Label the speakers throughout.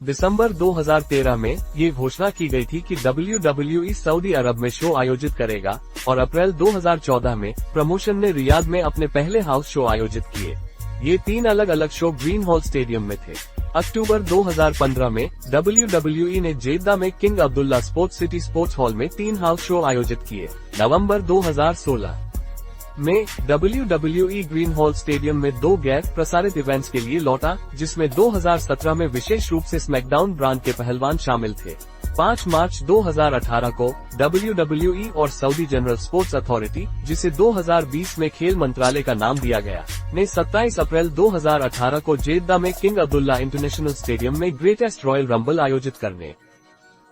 Speaker 1: दिसंबर 2013 में ये घोषणा की गई थी कि WWE सऊदी अरब में शो आयोजित करेगा और अप्रैल 2014 में प्रमोशन ने रियाद में अपने पहले हाउस शो आयोजित किए। ये 3 अलग अलग शो ग्रीन हॉल स्टेडियम में थे। अक्टूबर 2015 में WWE ने जेद्दा में king Abdullah sports city sports hall में 3 हाउस शो आयोजित किए। नवंबर 2016 में WWE ग्रीन हॉल स्टेडियम में 2 गैर प्रसारित इवेंट्स के लिए लौटा, जिसमें 2017 में विशेष रूप से स्मैकडाउन ब्रांड के पहलवान शामिल थे। 5 मार्च 2018 को WWE और सऊदी जनरल स्पोर्ट्स अथॉरिटी, जिसे 2020 में खेल मंत्रालय का नाम दिया गया, ने 27 अप्रैल 2018 को जेद्दा में किंग अब्दुल्ला इंटरनेशनल स्टेडियम में ग्रेटेस्ट रॉयल रंबल आयोजित करने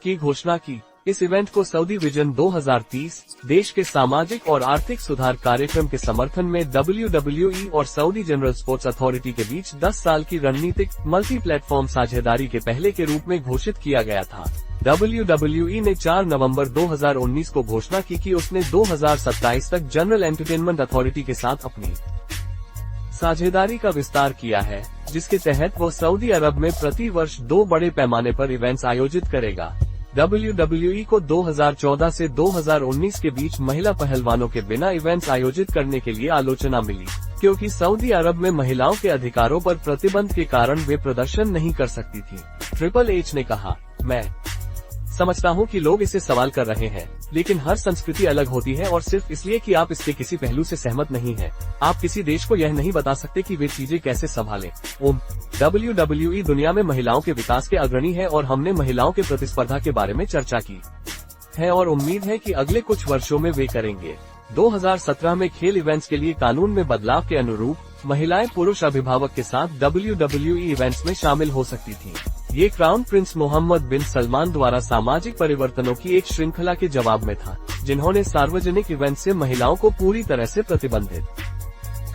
Speaker 1: की घोषणा की। इस इवेंट को सऊदी विजन 2030 देश के सामाजिक और आर्थिक सुधार कार्यक्रम के समर्थन में WWE और सऊदी जनरल स्पोर्ट्स अथॉरिटी के बीच 10 साल की रणनीतिक मल्टी प्लेटफॉर्म साझेदारी के पहले के रूप में घोषित किया गया था। WWE ने 4 नवंबर 2019 को घोषणा की कि उसने 2027 तक जनरल एंटरटेनमेंट अथॉरिटी के साथ अपनी साझेदारी का विस्तार किया है, जिसके तहत वो सऊदी अरब में प्रति वर्ष 2 बड़े पैमाने पर इवेंट्स आयोजित करेगा। WWE को 2014 से 2019 के बीच महिला पहलवानों के बिना इवेंट्स आयोजित करने के लिए आलोचना मिली, क्योंकि सऊदी अरब में महिलाओं के अधिकारों पर प्रतिबंध के कारण वे प्रदर्शन नहीं कर सकती थी। ट्रिपल एच ने कहा, मैं समझता हूं कि लोग इसे सवाल कर रहे हैं, लेकिन हर संस्कृति अलग होती है और सिर्फ इसलिए कि आप इसके किसी पहलू से सहमत नहीं हैं, आप किसी देश को यह नहीं बता सकते कि वे चीजें कैसे संभालें। WWE दुनिया में महिलाओं के विकास के अग्रणी है और हमने महिलाओं के प्रतिस्पर्धा के बारे में चर्चा की है और उम्मीद है कि अगले कुछ वर्षों में वे करेंगे। 2017 में खेल इवेंट्स के लिए कानून में बदलाव के अनुरूप महिलाएं पुरुष अभिभावक के साथ WWE इवेंट्स में शामिल हो सकती थीं। ये क्राउन प्रिंस मोहम्मद बिन सलमान द्वारा सामाजिक परिवर्तनों की एक श्रृंखला के जवाब में था, जिन्होंने सार्वजनिक इवेंट से महिलाओं को पूरी तरह से प्रतिबंधित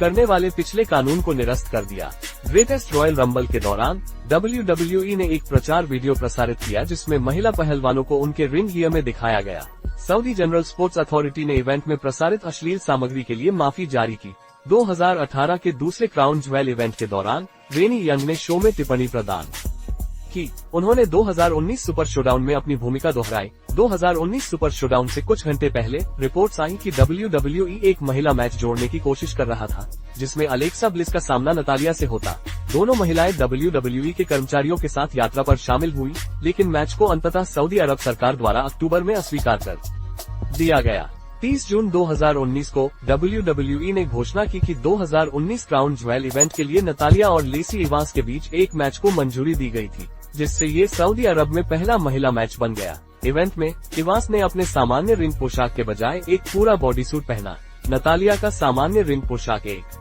Speaker 1: करने वाले पिछले कानून को निरस्त कर दिया। ग्रेटेस्ट रॉयल रंबल के दौरान WWE ने एक प्रचार वीडियो प्रसारित किया, जिसमें महिला पहलवानों को उनके रिंग गियर में दिखाया गया। सऊदी जनरल स्पोर्ट्स अथॉरिटी ने इवेंट में प्रसारित अश्लील सामग्री के लिए माफी जारी की। 2018 के दूसरे क्राउन ज्वेल इवेंट के दौरान रेनी यंग ने शो में टिप्पणी प्रदान की। उन्होंने 2019 सुपर शोडाउन में अपनी भूमिका दोहराई। 2019 सुपर शोडाउन से कुछ घंटे पहले रिपोर्ट्स आई कि WWE एक महिला मैच जोड़ने की कोशिश कर रहा था, जिसमें अलेक्सा ब्लिस का सामना नतालिया से होता। दोनों महिलाएं WWE के कर्मचारियों के साथ यात्रा पर शामिल हुई, लेकिन मैच को अंततः सऊदी अरब सरकार द्वारा अक्टूबर में अस्वीकार कर दिया गया। 30 जून 2019 को WWE ने घोषणा की कि 2019 क्राउन ज्वेल इवेंट के लिए नतालिया और लेसी इवांस के बीच एक मैच को मंजूरी दी गई थी, जिससे ये सऊदी अरब में पहला महिला मैच बन गया। इवेंट में इवांस ने अपने सामान्य रिंग पोशाक के बजाय एक पूरा बॉडी सूट पहना। नतालिया का सामान्य रिंग पोशाक एक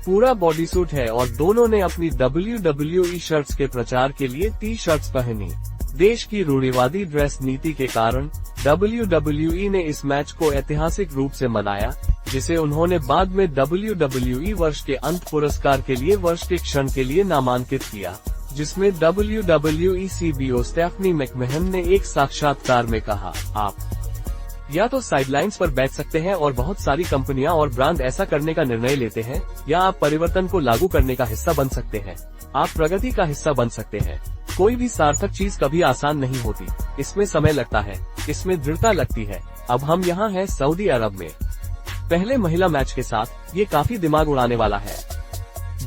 Speaker 1: पूरा बॉडी सूट है और दोनों ने अपनी WWE शर्ट्स के प्रचार के लिए टी-शर्ट्स पहनी। देश की रूढ़िवादी ड्रेस नीति के कारण WWE ने इस मैच को ऐतिहासिक रूप से मनाया, जिसे उन्होंने बाद में WWE वर्ष के अंत पुरस्कार के लिए वर्ष के क्षण के लिए नामांकित किया, जिसमें WWE CBO स्टेफनी मैकमहन ने एक साक्षात्कार में कहा, आप या तो साइडलाइंस पर बैठ सकते हैं और बहुत सारी कंपनियां और ब्रांड ऐसा करने का निर्णय लेते हैं, या आप परिवर्तन को लागू करने का हिस्सा बन सकते हैं। आप प्रगति का हिस्सा बन सकते हैं। कोई भी सार्थक चीज कभी आसान नहीं होती, इसमें समय लगता है, इसमें दृढ़ता लगती है। अब हम यहाँ हैं सऊदी अरब में पहले महिला मैच के साथ, ये काफी दिमाग उड़ाने वाला है।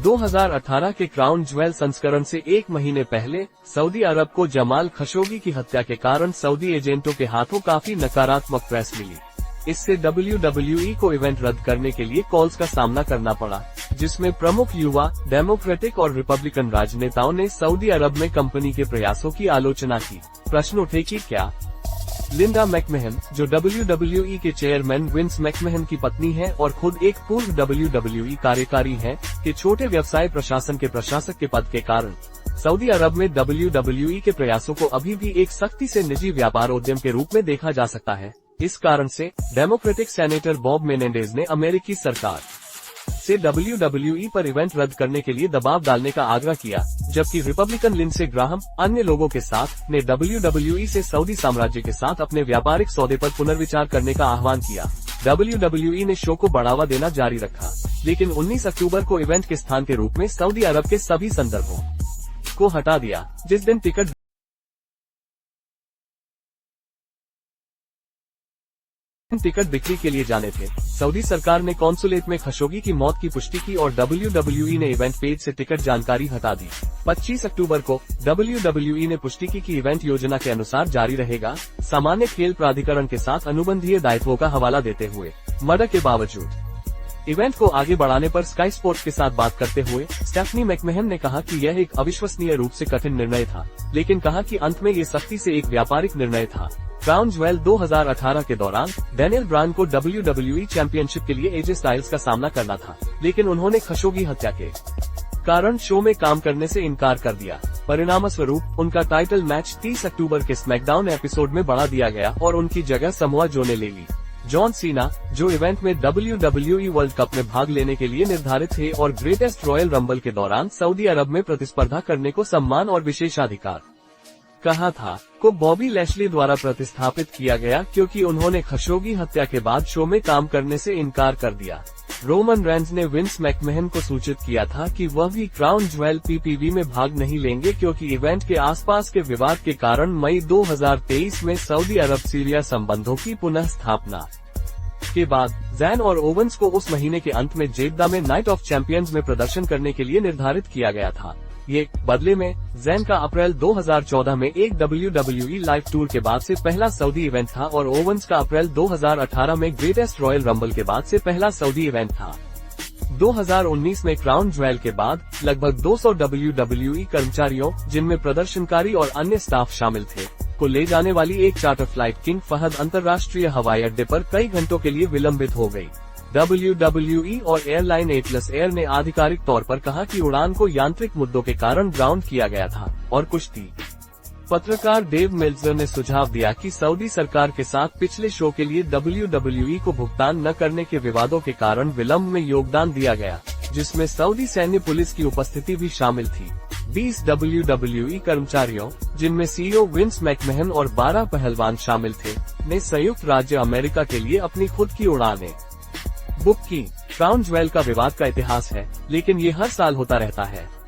Speaker 1: 2018 के क्राउन ज्वेल संस्करण से 1 महीने पहले सऊदी अरब को जमाल खशोगी की हत्या के कारण सऊदी एजेंटों के हाथों काफी नकारात्मक प्रेस मिली। इससे WWE को इवेंट रद्द करने के लिए कॉल्स का सामना करना पड़ा, जिसमें प्रमुख युवा डेमोक्रेटिक और रिपब्लिकन राजनेताओं ने सऊदी अरब में कंपनी के प्रयासों की आलोचना की। प्रश्न उठे कि क्या लिंडा मैकमहन, जो WWE के चेयरमैन विंस मैकमहन की पत्नी है और खुद एक पूर्व WWE कार्यकारी हैं, के छोटे व्यवसाय प्रशासन के प्रशासक के पद के कारण सऊदी अरब में WWE के प्रयासों को अभी भी एक सख्ती से निजी व्यापार उद्यम के रूप में देखा जा सकता है। इस कारण से डेमोक्रेटिक सेनेटर बॉब मेनेंडेज ने अमेरिकी सरकार से WWE पर इवेंट रद्द करने के लिए दबाव डालने का आग्रह किया, जबकि रिपब्लिकन लिंडसे ग्राहम अन्य लोगों के साथ ने WWE से सऊदी साम्राज्य के साथ अपने व्यापारिक सौदे पर पुनर्विचार करने का आह्वान किया। WWE ने शो को बढ़ावा देना जारी रखा, लेकिन 19 अक्टूबर को इवेंट के स्थान के रूप में सऊदी अरब के सभी संदर्भों को हटा दिया, जिस दिन टिकट बिक्री के लिए जाने थे। सऊदी सरकार ने कॉन्सुलेट में खशोगी की मौत की पुष्टि की और WWE ने इवेंट पेज से टिकट जानकारी हटा दी। 25 अक्टूबर को WWE ने पुष्टि की कि इवेंट योजना के अनुसार जारी रहेगा, सामान्य खेल प्राधिकरण के साथ अनुबंधीय दायित्वों का हवाला देते हुए। मर्डर के बावजूद इवेंट को आगे बढ़ाने पर स्काई स्पोर्ट्स के साथ बात करते हुए स्टेफनी मैकमहन ने कहा कि यह एक अविश्वसनीय रूप से कठिन निर्णय था, लेकिन कहा कि अंत में ये सख्ती से एक व्यापारिक निर्णय था। क्राउन ज्वेल 2018 के दौरान डैनियल ब्रायन को WWE चैंपियनशिप के लिए एजे स्टाइल्स का सामना करना था, लेकिन उन्होंने खशोगी हत्या के कारण शो में काम करने से इनकार कर दिया। परिणामस्वरूप उनका टाइटल मैच 30 अक्टूबर के स्मैकडाउन एपिसोड में बढ़ा दिया गया और उनकी जगह समोआ जो ने ले ली। जॉन सीना, जो इवेंट में WWE वर्ल्ड कप में भाग लेने के लिए निर्धारित थे और ग्रेटेस्ट रॉयल रंबल के दौरान सऊदी अरब में प्रतिस्पर्धा करने को सम्मान और विशेषाधिकार कहा था, को बॉबी लैशली द्वारा प्रतिस्थापित किया गया क्योंकि उन्होंने खशोगी हत्या के बाद शो में काम करने से इनकार कर दिया। रोमन रेंज ने विंस मैकमहन को सूचित किया था कि वह भी क्राउन ज्वेल PPV में भाग नहीं लेंगे क्योंकि इवेंट के आसपास के विवाद के कारण मई 2023 में सऊदी अरब सीरिया संबंधों की पुनः स्थापना के बाद जैन और ओवेंस को उस महीने के अंत में जेद्दा में नाइट ऑफ चैंपियंस में प्रदर्शन करने के लिए निर्धारित किया गया था। ये बदले में जैन का अप्रैल 2014 में एक WWE लाइव टूर के बाद से पहला सऊदी इवेंट था और ओवेंस का अप्रैल 2018 में ग्रेटेस्ट रॉयल रंबल के बाद से पहला सऊदी इवेंट था। 2019 में क्राउन ज्वेल के बाद लगभग 200 WWE कर्मचारियों, जिनमें प्रदर्शनकारी और अन्य स्टाफ शामिल थे, को ले जाने वाली एक चार्टर फ्लाइट किंग फहद अंतर्राष्ट्रीय हवाई अड्डे पर कई घंटों के लिए विलंबित हो गई। WWE और एयरलाइन एटलस एयर ने आधिकारिक तौर पर कहा कि उड़ान को यांत्रिक मुद्दों के कारण ग्राउंड किया गया था और कुश्ती पत्रकार डेव मेल्जर ने सुझाव दिया कि सऊदी सरकार के साथ पिछले शो के लिए WWE को भुगतान न करने के विवादों के कारण विलंब में योगदान दिया गया, जिसमें सऊदी सैन्य पुलिस की उपस्थिति भी शामिल थी। 20 WWE कर्मचारियों, जिनमें CEO विंस मैकमहन और 12 पहलवान शामिल थे, ने संयुक्त राज्य अमेरिका के लिए अपनी खुद की उड़ानें बुक की। क्राउन ज्वेल का विवाद का इतिहास है, लेकिन ये हर साल होता रहता है।